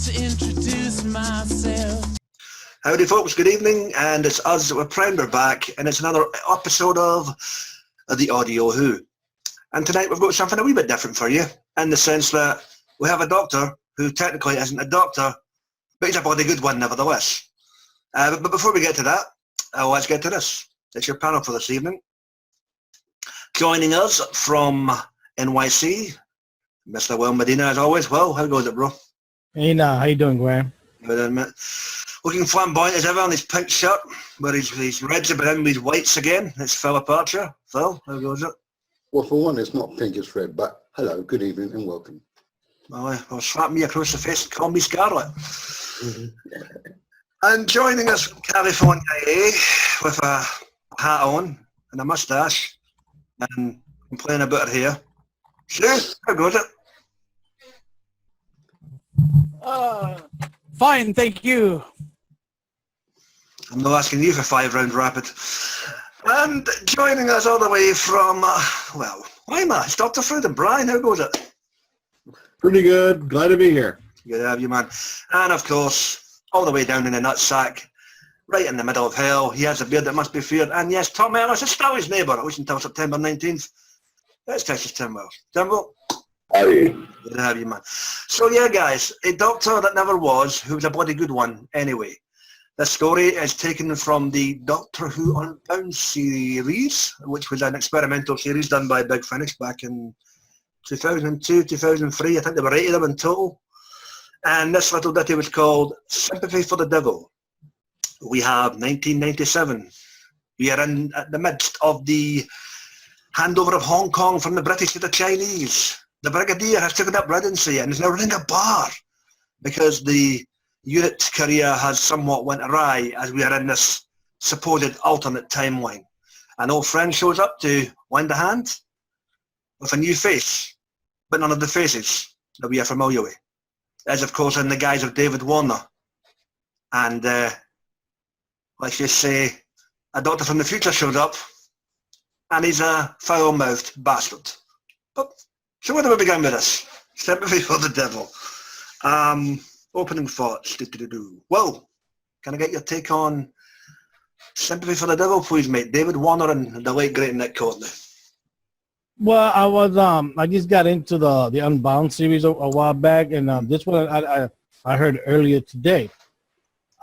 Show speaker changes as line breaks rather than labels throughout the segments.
to introduce myself.
Howdy folks, good evening, and it's us, we're We're back, and it's another episode of The Audio Who. And tonight we've got something a wee bit different for you, in the sense that we have a doctor who technically isn't a doctor, but he's a bloody good one nevertheless. But before we get to that, let's get to this. It's your panel for this evening. Joining us from NYC, Mr. Will Medina as always. Will, how goes it, bro?
Hey, how you doing, Graham?
Good, mate. Looking flamboyant as ever in his pink shirt, where his reds are behind with his whites again. It's Philip Archer. Phil, how goes it?
Well, for one, it's not pink, it's red, but hello, good evening and welcome.
Well, slap me across the face and call me Scarlet. And joining us from California, with a hat on and a moustache and complaining about her hair. Sure, how goes it?
Fine, thank you.
I'm not asking you for 5 round rapid. And joining us all the way from, well, Lima, it's Dr. Fred and Brian. How goes it?
Pretty good. Glad to be here.
Good to have you, man. And of course, all the way down in the nutsack, right in the middle of hell, he has a beard that must be feared. And yes, Tom Ellis is still his neighbour, at least until September 19th. Let's Texas Timwell. Timwell?
Howdy.
Good to have you, man. So yeah, guys, a doctor that never was, who was a bloody good one anyway. This story is taken from the Doctor Who Unbound series, which was an experimental series done by Big Finish back in 2002, 2003. I think there were 8 of them in total. And this little ditty was called Sympathy for the Devil. We have 1997. We are in at the midst of the handover of Hong Kong from the British to the Chinese. The Brigadier has taken up residency and is now running a bar because the unit career has somewhat went awry as we are in this supposed alternate timeline. An old friend shows up to lend a hand with a new face, but none of the faces that we are familiar with. As of course in the guise of David Warner. And let's just say a doctor from the future shows up and he's a foul-mouthed bastard. But so where do we begin with this? Sympathy for the Devil. Opening thoughts. Well, can I get your take on Sympathy for the Devil, please, mate? David Warner and the late great Nick Courtney.
Well, I just got into the Unbound series a while back, and this one I heard earlier today.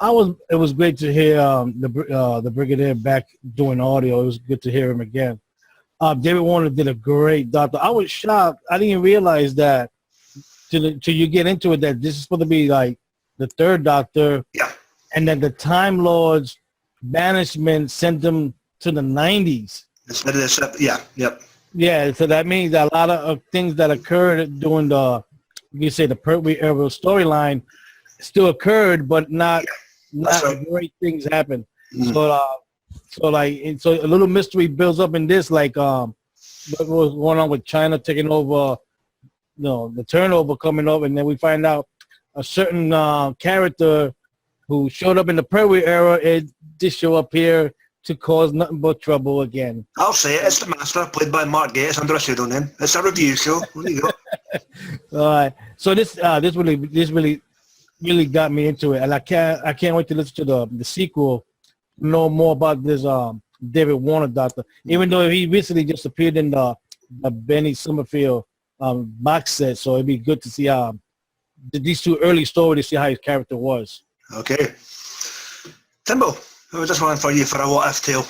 It was great to hear the Brigadier back doing audio. It was good to hear him again. David Warner did a great doctor. I was shocked. I didn't realize that till you get into it that this is supposed to be like the third Doctor,
yeah,
and then the Time Lord's banishment sent them to the 90s.
Yeah, yep.
Yeah, so that means that a lot of things that occurred during the Partwee era storyline still occurred, but not right. Great things happened. Mm-hmm. So a little mystery builds up in this, like what was going on with China taking over, the turnover coming up, and then we find out a certain character who showed up in the Partwee era, it just show up here to cause nothing but trouble again.
I'll say it. It's the Master, played by Mark Gates under a pseudonym. It's a review show. There you go.
All right. So this really got me into it, and I can't wait to listen to the sequel, know more about this David Warner Doctor. Even though he recently just appeared in the Benny Summerfield box set, so it'd be good to see these 2 early stories to see how his character was.
Okay. Timbo, who was this one for you for a what if tale?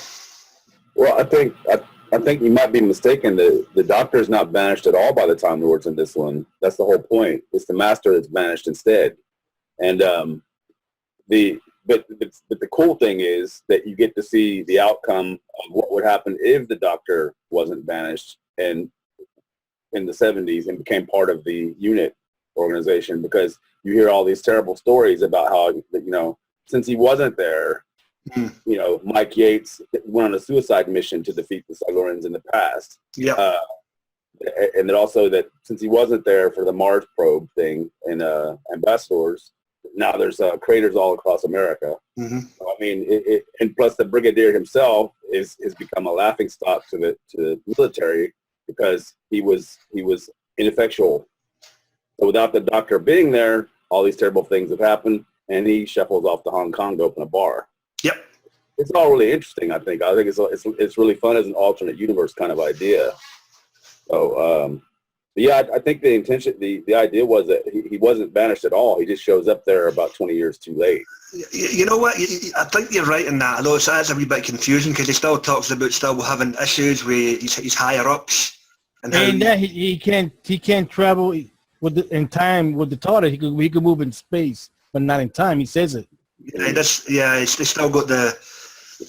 Well, I think you might be mistaken. The Doctor is not banished at all by the Time Lords in this one. That's the whole point. It's the Master that's banished instead. And but the cool thing is that you get to see the outcome of what would happen if the Doctor wasn't banished and in the 70s and became part of the unit organization, because you hear all these terrible stories about how, since he wasn't there, Mike Yates went on a suicide mission to defeat the Silurians in the past. Yeah. And then also that since he wasn't there for the Mars probe thing and Ambassadors, now there's craters all across America. Mm-hmm. So, I mean, and plus the Brigadier himself is become a laughingstock to the military because he was ineffectual. So without the Doctor being there, all these terrible things have happened, and he shuffles off to Hong Kong to open a bar.
Yep.
It's all really interesting, I think. I think it's really fun as an alternate universe kind of idea. So, yeah, I think the intention, the idea was that he wasn't banished at all. He just shows up there about 20 years too late.
You know what? I think you're right in that, although it's a wee bit confusing because he still talks about still having issues with his higher ups. And
that he can't travel in time with the TARDIS. He could move in space, but not in time. He says it.
Yeah, he's still got the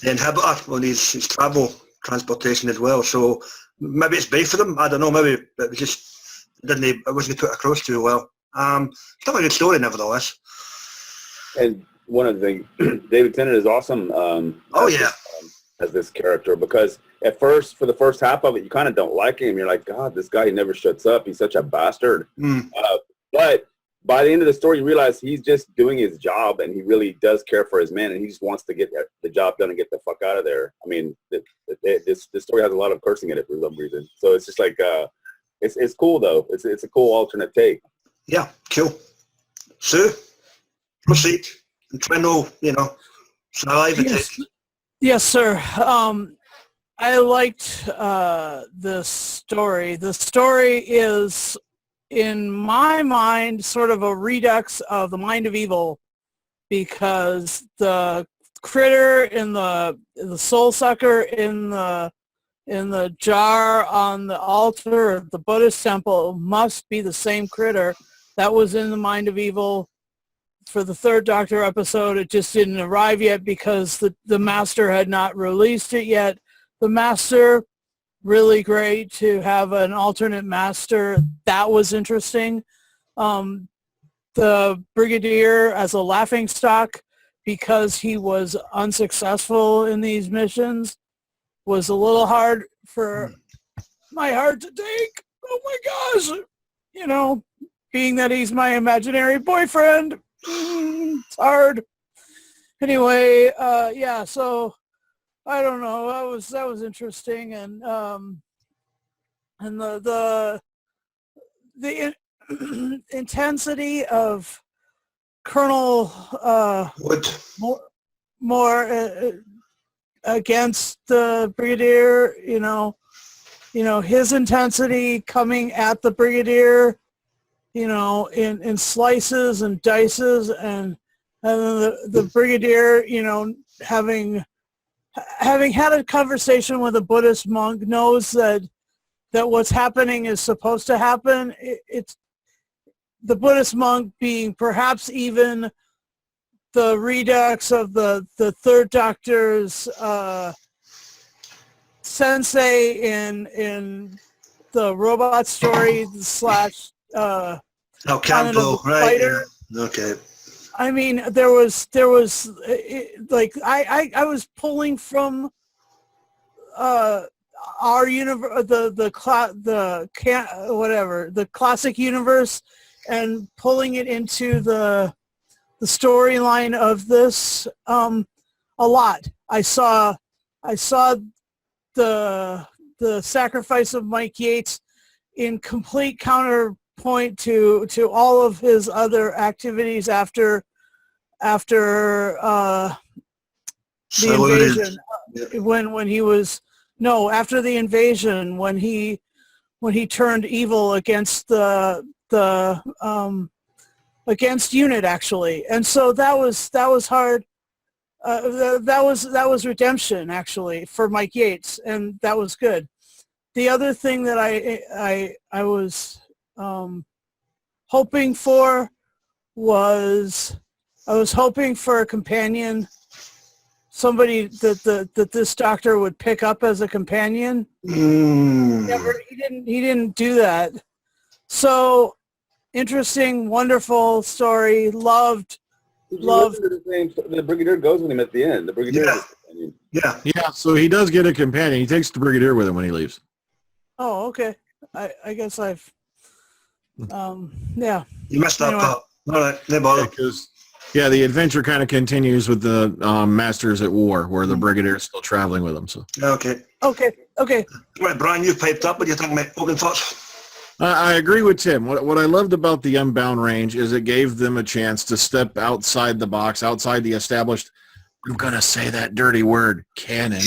inhibitor on his travel transportation as well. So maybe it's bad for them. I don't know. Maybe it was just it wasn't put across too well. Still a good story, nevertheless.
And one of the things, David Tennant is awesome. As this character, because at first, for the first half of it, you kind of don't like him. You're like, God, this guy, he never shuts up. He's such a bastard. But by the end of the story, you realize he's just doing his job, and he really does care for his men, and he just wants to get the job done and get the fuck out of there. I mean, this story has a lot of cursing in it for some reason. So it's just like, it's cool though. It's a cool alternate take.
Yeah, cool. Sue, proceed and try no, survive it.
Yes, sir. I liked the story. The story is, in my mind, sort of a redux of the Mind of Evil, because the critter in the soul sucker in the jar on the altar of the Buddhist temple must be the same critter that was in the Mind of Evil. For the third Doctor episode, it just didn't arrive yet because the Master had not released it yet. The Master, really great to have an alternate Master. That was interesting. The Brigadier as a laughingstock, because he was unsuccessful in these missions, was a little hard for my heart to take. Oh my gosh! Being that he's my imaginary boyfriend. It's hard. Anyway, yeah, so I don't know. That was interesting, and the intensity of Colonel more against the Brigadier, his intensity coming at the Brigadier, in slices and dices, and then the Brigadier, having had a conversation with a Buddhist monk, knows that what's happening is supposed to happen. It's the Buddhist monk being perhaps even the redux of the third Doctor's sensei in the robot story /
Campbell, right? Yeah. Okay.
I mean, there was like I was pulling from our universe, the classic universe, and pulling it into the storyline of this a lot. I saw the sacrifice of Mike Yates in complete counterpoint to all of his other activities after the invasion. When he was after the invasion, when he turned evil against against UNIT, actually, and so that was hard. That was redemption, actually, for Mike Yates, and that was good. The other thing that I was hoping for was a companion, somebody that this Doctor would pick up as a companion. He didn't do that. So interesting, wonderful story. Loved.
The Brigadier goes with him at the end. The Brigadier.
Yeah.
So he does get a companion. He takes the Brigadier with him when he leaves.
Oh, okay. I guess I've. Yeah.
You messed that up. All right, no bother.
Yeah, the adventure kind of continues with the Masters at War, where the Brigadier is still traveling with them. So.
Okay.
Okay.
Right, Brian, you've piped up. What do you think, mate? Open thoughts?
I agree with Tim. What I loved about the Unbound range is it gave them a chance to step outside the box, outside the established, I'm going to say that dirty word, canon,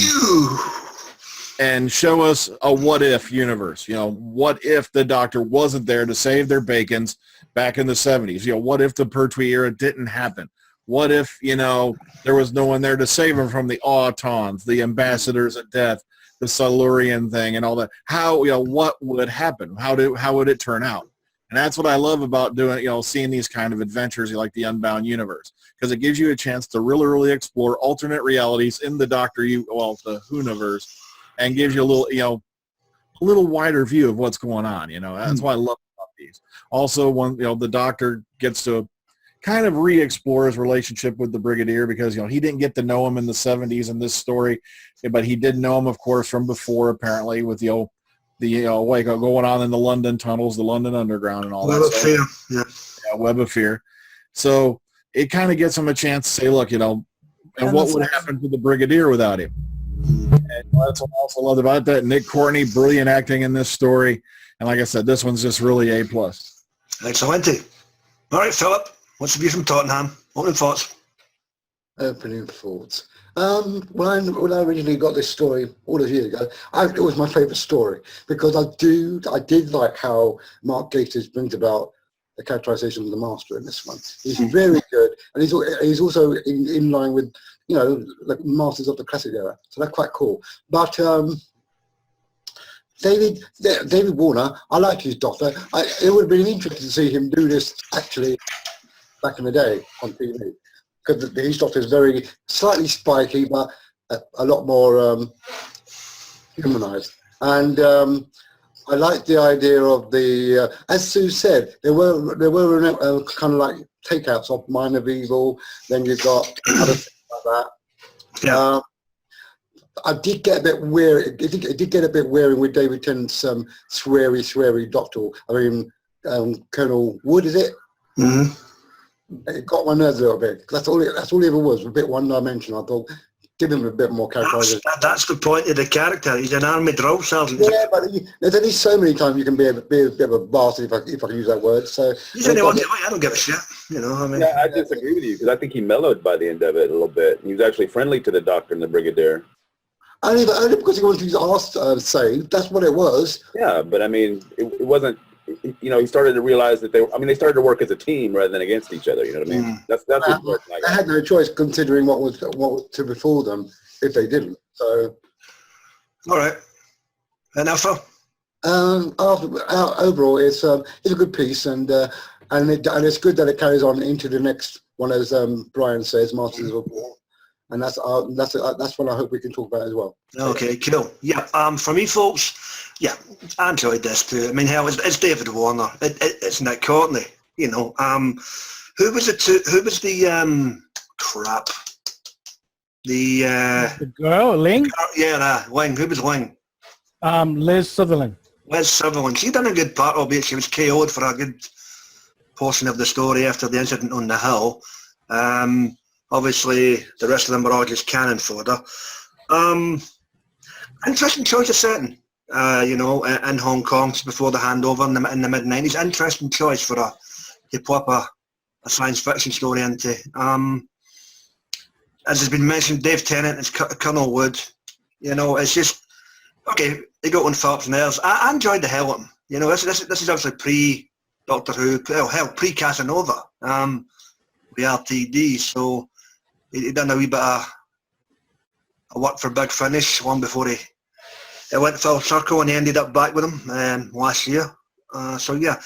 and show us a what-if universe. You know, what if the Doctor wasn't there to save their bacons back in the 70s? You know, what if the Pertwee era didn't happen? What if, you know, there was no one there to save them from the Autons, the Ambassadors of Death, the Silurian thing and all that? How, you know, what would happen? How would it turn out? And that's what I love about doing, you know, seeing these kind of adventures like the Unbound universe, because it gives you a chance to really explore alternate realities in the the Whoniverse, and gives you a little, you know, a little wider view of what's going on. You know, that's why I love about these. Also, when, you know, the Doctor gets to kind of re-explore his relationship with the Brigadier, because, you know, he didn't get to know him in the 70s in this story, but he did know him, of course, from before, apparently, with the like going on in the London tunnels, the London Underground, and all
Web
that
of Fear. Yeah,
Web of Fear. So it kind of gives him a chance to say, look, you know, and what would happen to the Brigadier without him? And that's what I also loved about that. Nick Courtney, brilliant acting in this story, and like I said, this one's just really A+.
Excellent. All right, Philip. What's the view from Tottenham? Opening thoughts?
Opening thoughts. When I originally got this story all those years ago, it was my favourite story, because I did like how Mark Gatiss brings about the characterisation of the Master in this one. He's very good, and he's also in line with, you know, like Masters of the Classic era, so that's quite cool. But David Warner, I liked his Doctor. It would have been interesting to see him do this actually back in the day on TV, because his Doctor is very slightly spiky, but a lot more humanised. And I like the idea of the, as Sue said, there were kind of like takeouts of Mind of Evil. Then you've got other things like that.
Yeah.
I did get a bit weary. It did get a bit weary with David Tennant's sweary Doctor. I mean, Colonel Wood, is it?
Mm-hmm.
It got my nerves a little bit. That's all he ever was, a bit one-dimensional. I thought, give him a bit more characterization.
That's the point of the character. He's an army drill sergeant.
Yeah, but there's only so many times you can be a bit of a bastard, if I can use that word. So
he's only one. I don't give a shit. You know, I mean.
Yeah, I disagree with you, because I think he mellowed by the end of it a little bit. He was actually friendly to the Doctor and the Brigadier.
Only because he wanted his arse saved. That's what it was.
Yeah, but I mean, it wasn't. You know, he started to realize that they started to work as a team rather than against each other. You know what I mean? That's what
I had no choice, considering what was to befall them if they didn't. So,
all right. And now, Phil?
Overall, it's a good piece, and it's good that it carries on into the next one, as Brian says, Masters of War, and that's what I hope we can talk about as well.
Okay, cool. Yeah, for me, folks, yeah, I enjoyed this too. I mean, hell, it's David Warner. It's Nick Courtney. You know, who was the crap?
The girl, Ling?
Yeah, Ling. Who was Ling?
Liz Sutherland.
Liz Sutherland. She done a good part, albeit she was KO'd for a good portion of the story after the incident on the hill. Obviously, the rest of them were all just cannon fodder. Interesting choice of setting, you know, in Hong Kong before the handover in the mid-90s. Interesting choice for to pop a science fiction story into. As has been mentioned, Dave Tennant and Colonel Wood. You know, it's just, okay, they got on Phillips and theirs. I enjoyed the hell of them. You know, this is obviously pre-Doctor Who, pre-Casanova, with RTD, so he done a wee bit of work for Big Finish, one before he went full circle, and he ended up back with him last year. So yeah,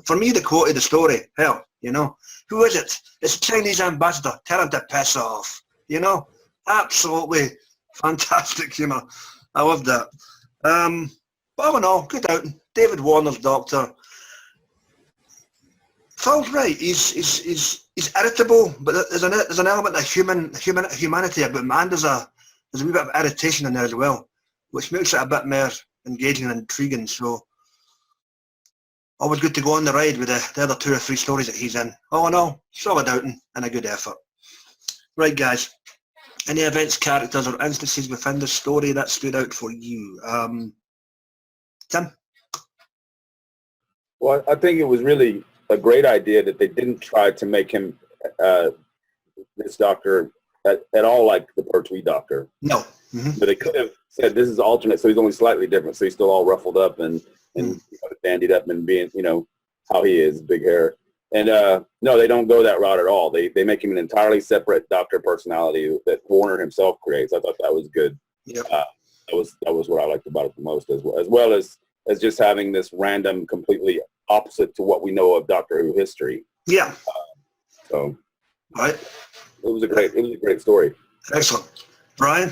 for me, the quote of the story, hell, you know, who is it? It's a Chinese ambassador. Tell him to piss off. You know, absolutely fantastic. You know, I loved that. But all in all, good outing. David Warner's Doctor. Phil's right. He's irritable, but there's an element of humanity about him, and there's a wee bit of irritation in there as well, which makes it a bit more engaging and intriguing. So always good to go on the ride with the other 2 or 3 stories that he's in. All in all, solid outing and a good effort. Right, guys. Any events, characters, or instances within the story that stood out for you? Tim?
Well, I think it was really a great idea that they didn't try to make him this doctor at all like the Pertwee doctor.
No. Mm-hmm.
But they could have said this is alternate, so he's only slightly different. So he's still all ruffled up and dandied up and being, how he is, big hair. And no, they don't go that route at all. They make him an entirely separate doctor personality that Warner himself creates. I thought that was good.
Yep.
That was what I liked about it the most, as well as just having this random, completely opposite to what we know of Doctor Who history.
Yeah.
So,
right.
It was a great story.
Excellent. Brian?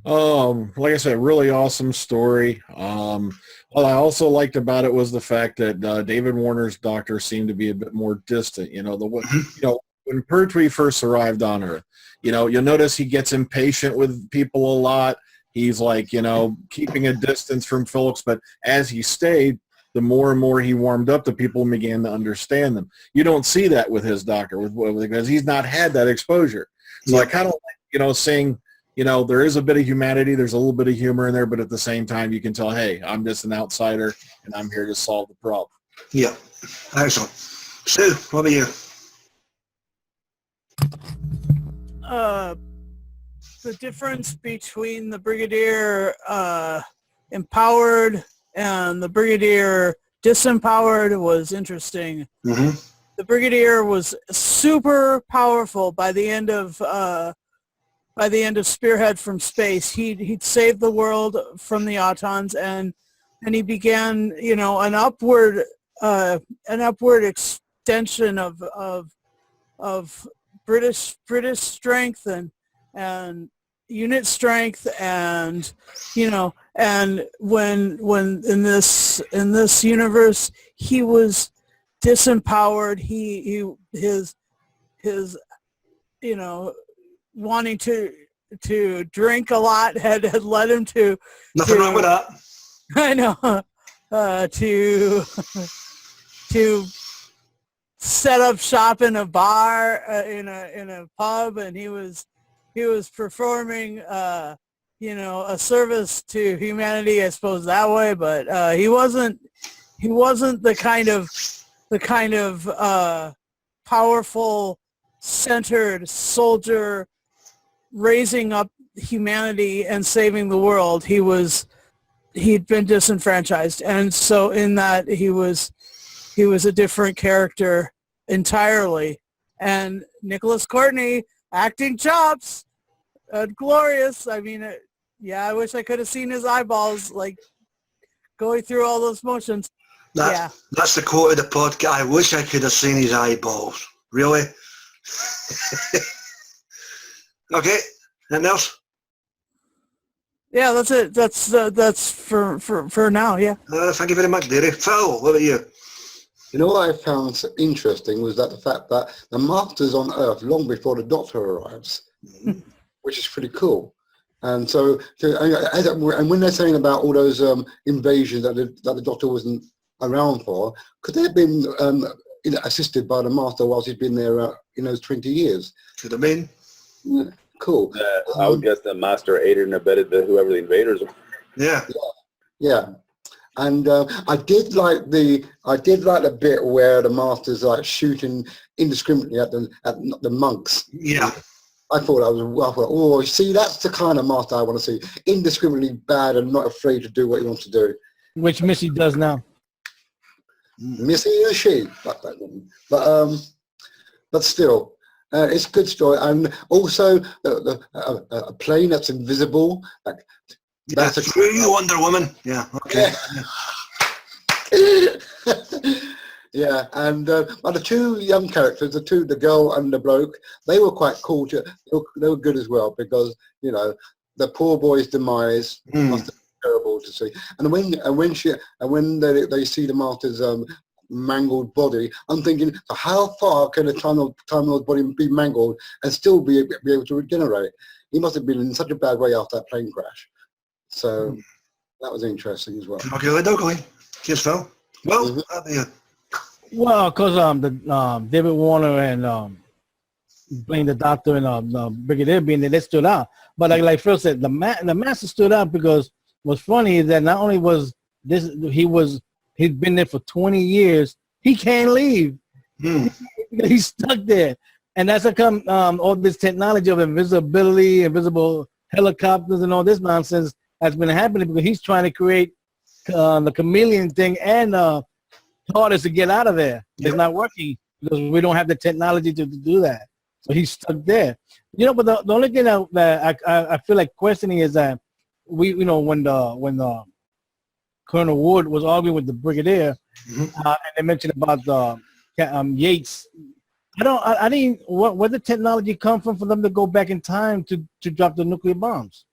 Like I said, really awesome story. What I also liked about it was the fact that David Warner's Doctor seemed to be a bit more distant. When Pertwee first arrived on Earth, you'll notice he gets impatient with people a lot. He's like, keeping a distance from Phillips, but as he stayed, the more and more he warmed up, the people began to understand them. You don't see that with his Doctor because he's not had that exposure. So I kind of like, saying, there is a bit of humanity, there's a little bit of humor in there, but at the same time, you can tell, hey, I'm just an outsider, and I'm here to solve the problem.
Yeah. Excellent. Sue, what about you?
The difference between the Brigadier empowered and the Brigadier disempowered was interesting.
Mm-hmm.
The Brigadier was super powerful by the end of Spearhead from Space. He'd saved the world from the Autons, and he began, an upward extension of British strength and unit strength, and and when in this universe he was disempowered, his wanting to drink a lot had led him to
Nothing wrong with that.
I know to set up shop in a bar in a pub, and he was performing a service to humanity, I suppose, that way, but he wasn't the kind of powerful, centered soldier raising up humanity and saving the world. He'd been disenfranchised, and so in that he was a different character entirely. And Nicholas Courtney, acting chops, glorious. I mean, I wish I could have seen his eyeballs like going through all those motions.
That's the quote of the podcast. I wish I could have seen his eyeballs. Really? Okay. Anything else?
Yeah, that's it. That's for now. Yeah.
Thank you very much, dearie. Phil, what about you?
What I found so interesting was that the fact that the Master's on Earth long before the Doctor arrives, which is pretty cool. And so, and when they're saying about all those invasions that the Doctor wasn't around for, could they have been assisted by the Master whilst he's been there in those 20 years?
Could have been.
Yeah, cool.
I would guess the Master aided and abetted whoever the invaders were.
Yeah.
Yeah. And I did like the bit where the Master's like shooting indiscriminately at the monks.
Yeah.
I thought oh, see, that's the kind of Master I want to see. Indiscriminately bad and not afraid to do what he wants to do.
Which Missy does now.
Missy is she, but still, it's a good story. And also a plane that's invisible.
That's a true Wonder Woman. Yeah. Okay.
Yeah, and the two young characters, the girl and the bloke, they were quite cool. They were good as well, because the poor boy's demise must have been terrible to see. And when they see the Master's mangled body, I'm thinking, how far can a Time Lord's body be mangled and still be able to regenerate? He must have been in such a bad way after that plane crash. So that was interesting as well.
Okay. Cheers, Phil. Well,
Well, because David Warner and playing the Doctor and Brigadier being there, they stood out. But like Phil said, the Master stood out because what's funny is that not only was he's been there for 20 years. He can't leave. He's stuck there. And that's how come all this technology of invisibility, invisible helicopters, and all this nonsense has been happening because he's trying to create the chameleon thing and TARDIS to get out of there. It's not working because we don't have the technology to do that. So he's stuck there. You know, but the only thing that I feel like questioning is that when Colonel Wood was arguing with the Brigadier, and they mentioned about the Yates. I didn't. Where did technology come from for them to go back in time to drop the nuclear bombs?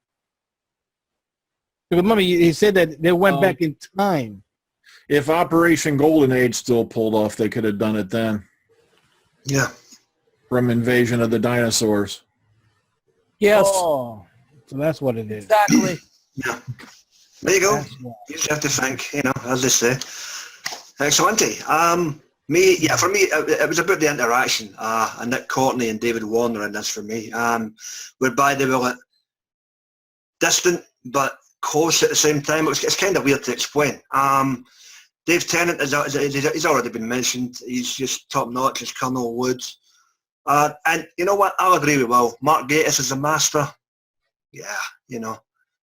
Remember, he said that they went back in time.
If Operation Golden Age still pulled off, they could have done it then.
Yeah.
From Invasion of the Dinosaurs.
Yes.
Oh, so that's what it is.
Exactly.
Yeah. There you go. You just have to think, as they say. Excellent. For me, it was about the interaction. And Nick Courtney and David Warner in this for me. Whereby they were distant but close at the same time. It's kind of weird to explain. Dave Tennant, he's already been mentioned. He's just top notch as Colonel Woods. And you know what? I'll agree with Will. Mark Gatiss is a master. Yeah,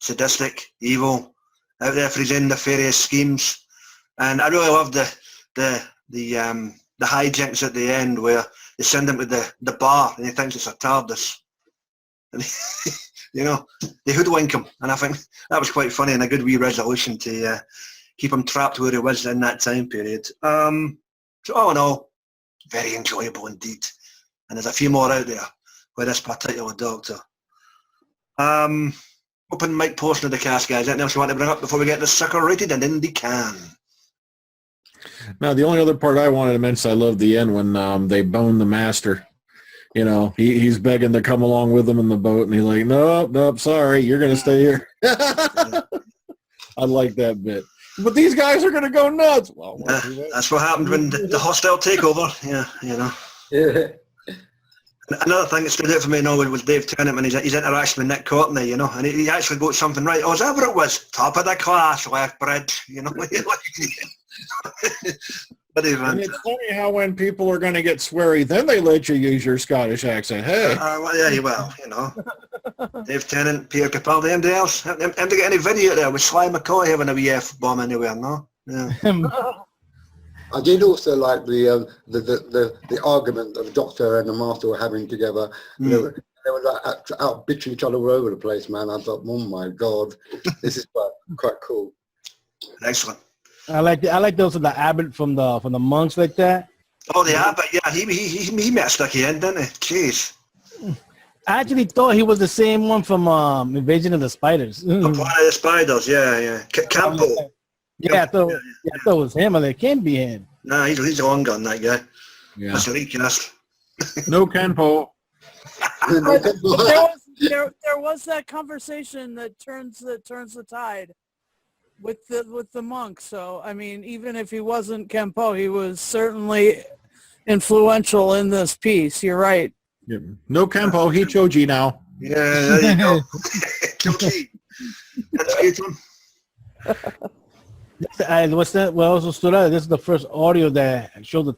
sadistic, evil, out there for his own nefarious schemes. And I really love the hijinks at the end where they send him to the bar and he thinks it's a TARDIS. And they hoodwink him. And I think that was quite funny and a good wee resolution to keep him trapped where he was in that time period. So all in all, very enjoyable indeed. And there's a few more out there with this particular Doctor. Open mic portion of the cast, guys. Anything else you want to bring up before we get this sucker rated and in the can?
Now, the only other part I wanted to mention, I love the end when they bone the master. He's begging to come along with them in the boat, and he's like, nope, sorry, you're going to stay here. I like that bit. But these guys are going to go nuts. Well,
that's what happened when the hostile takeover. Yeah. Another thing that stood out for me was Dave Tennant and his interaction with Nick Courtney, and he actually got something right. Oh, is that what it was? Top of the class, left bridge, But
and it's funny how when people are going to get sweary, then they let you use your Scottish accent. Hey.
Dave Tennant, Peter Capaldi, anybody else? Him to get any video there with Sly McCoy having a wee F-bomb anywhere, no? Yeah.
I did also like the argument that the Doctor and the Master were having together. They were out bitching each other all over the place, man. I thought, oh my God, this is quite cool.
Excellent.
I like those of the Abbott from the monks like that.
Oh, the Abbott, yeah, he met a sticky end, didn't he? Jeez.
I actually thought he was the same one from Invasion of the Spiders.
Planet of the Spiders, yeah. Campbell.
Yeah, I thought it was him, and it can't be him.
Nah, he's a long gun, that guy.
Yeah.
That's a recast.
No Kenpo.
there was that conversation that turns the tide with the monk. So I mean, even if he wasn't Kenpo, he was certainly influential in this piece. You're right.
Yeah. No Kenpo, he Choji now.
Yeah, there you go. Choji. That's for you, Tom.
And what's that? What also stood out? This is the first audio that showed the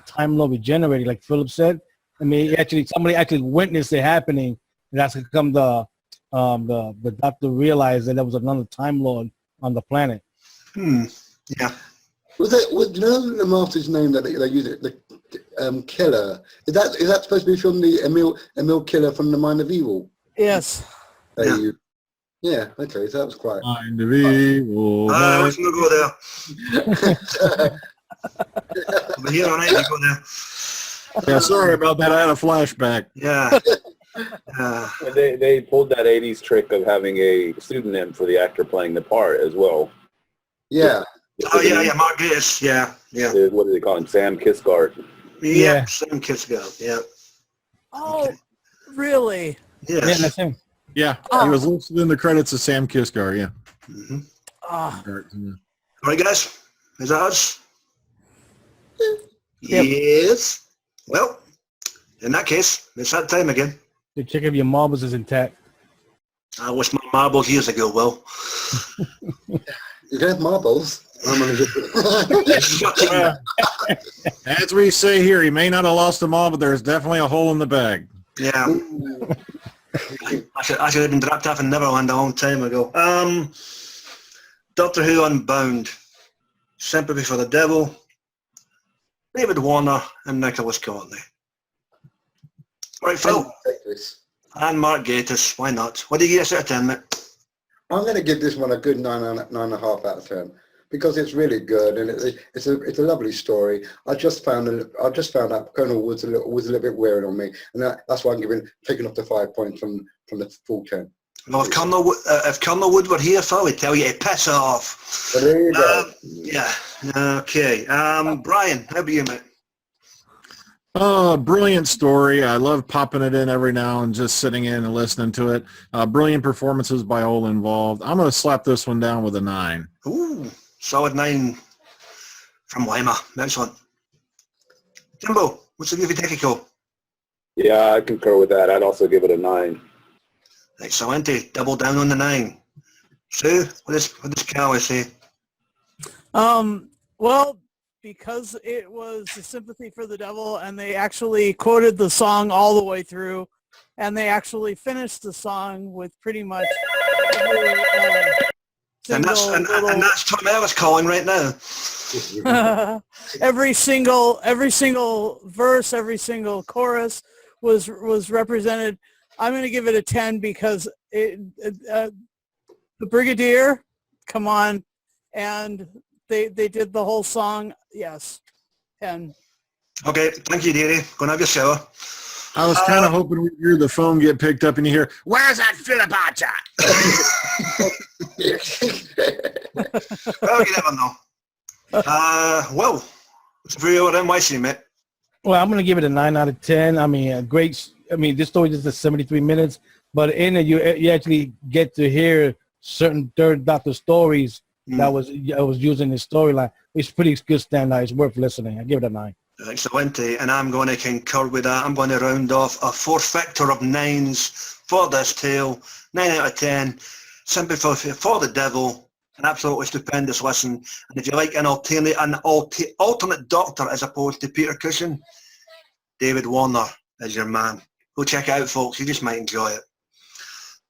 time lobe regenerating, like Philip said. I mean, somebody actually witnessed it happening. And that's come the Doctor realized that there was another Time Lord on the planet.
Yeah.
Was the Master's name that they use it? The Killer. Is that supposed to be from the Emil Killer from the Mind of Evil?
Yes.
Yeah, okay, so that was quite...
Mind of Evil.
I was going to go there. But here on 8, you go there.
Yeah, sorry about that. I had a flashback.
Yeah.
They pulled that 80s trick of having a pseudonym for the actor playing the part as well.
Yeah.
Oh, yeah, Mark Gatiss, yeah.
What do they call him? Sam Kisgard.
Yeah, Sam Kisgard, yeah.
Oh,
okay.
Really?
Yes.
Yeah, that's him.
Yeah, he was listed in the credits as Sam Kisgard, yeah.
Mm-hmm.
Oh.
All right, guys. Is that us?
Yep.
Yes. Well, in that case, it's that time again.
To check if your marbles is intact.
I lost my marbles years ago, Will.
You can have marbles. I'm gonna
As we say here, he may not have lost them all, but there's definitely a hole in the bag.
Yeah. I should have been dropped off in Neverland a long time ago. Doctor Who Unbound. Sympathy for the Devil. David Warner and Nicholas Courtney. Right, Phil. And Mark Gatiss. Why not? What do you give us out of 10, mate?
I'm going to give this one a good 9.5 out of 10 because it's really good and it's a lovely story. I just found out Colonel Wood's was a little bit wearing on me, and that's why I'm taking off the 5 points from the full 10.
Well, if Colonel Wood were here, Phil, he'd tell you to piss off.
But there you go.
Yeah. Okay. Brian, how about you, mate?
Brilliant story. I love popping it in every now and just sitting in and listening to it. Brilliant performances by all involved. I'm going to slap this one down with a 9.
Ooh, solid 9 from Lima. Next one. Jimbo, what's the view of Technical?
Yeah, I concur with that. I'd also give it a 9.
Excellent. Double down on the 9. Sue, what does Callie say?
Well, because it was a Sympathy for the Devil, and they actually quoted the song all the way through, and they actually finished the song with pretty much
and that's Tom Ellis calling right now.
every single verse, every single chorus was represented. I'm going to give it a 10 because the Brigadier, come on, and they did the whole song. Yes, 10.
Okay, thank you, dearie. Go and have your shower.
I was kind of hoping we'd hear the phone get picked up and you hear, "Where's that Philipata?"
Well, you never know. Well, it's a very old NYC, mate.
Well, I'm going to give it a 9 out of 10. I mean, this story is just 73 minutes, but in it, you actually get to hear certain Third Doctor stories that was using the storyline. It's pretty good standout. It's worth listening. I give it a 9.
Excellent. And I'm going to concur with that. I'm going to round off a fourth-factor of 9s for this tale. 9 out of 10. Sympathy for the Devil. An absolutely stupendous listen. And if you like an alternate Doctor as opposed to Peter Cushing, David Warner is your man. Go check it out, folks. You just might enjoy it.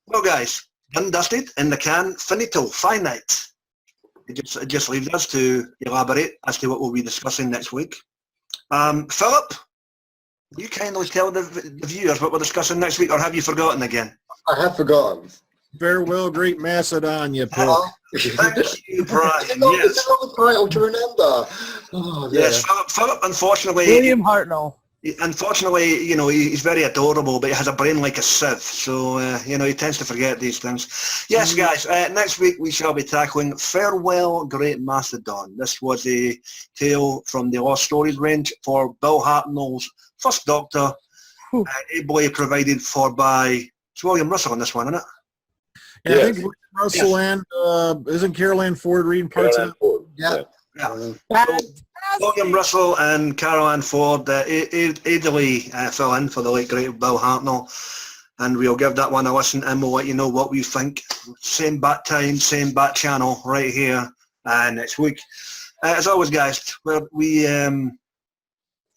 Well, guys, done, dusted, in the can, finito, finite. It just leaves us to elaborate as to what we'll be discussing next week. Philip, will you kindly tell the viewers what we're discussing next week, or have you forgotten again?
I have forgotten.
Farewell, Great Macedonia, Phil.
Thank you, Brian.
It's a long title to remember. Oh,
yes, Philip, unfortunately...
William Hartnell.
Unfortunately, he's very adorable, but he has a brain like a sieve, so, he tends to forget these things. Yes, guys, next week we shall be tackling Farewell, Great Macedon. This was a tale from the Lost Stories range for Bill Hartnell's first Doctor, ably provided for by... It's William Russell on this one, isn't it?
Yeah, I think Russell and isn't Carol Ann Ford reading parts of it?
Yeah.
William Russell and Carol Ann Ford ably fill in for the late great Bill Hartnell, and we'll give that one a listen and we'll let you know what we think. Same bat time, same bat channel right here next week. As always, guys, we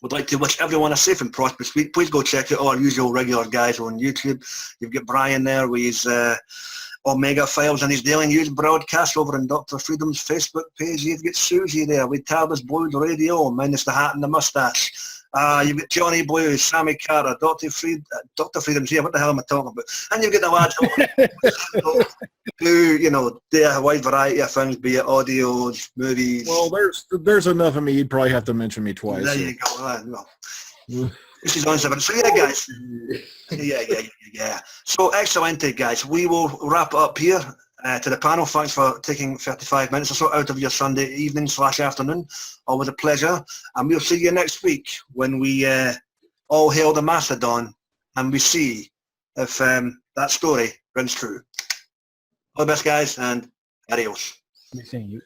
would like to wish everyone a safe and prosperous week. Please go check out all our usual regular guys on YouTube. You've got Brian there with his Omega Files and his daily news broadcast over on Dr. Freedom's Facebook page. You've got Susie there with Tabas Blues Radio, minus the hat and the moustache. You've got Johnny Blues, Sammy Carter, Dr. Freedom's here. What the hell am I talking about? And you've got the lads who, do a wide variety of things, be it audios, movies.
Well, there's enough of me. You'd probably have to mention me twice.
There you go. No. This is on 7. So yeah, guys. Yeah. So excellent, guys. We will wrap it up here to the panel. Thanks for taking 35 minutes or so out of your Sunday evening / afternoon. Always a pleasure. And we'll see you next week when we all hail the Macedon and we see if that story runs true. All the best, guys, and adios.
Be seeing you.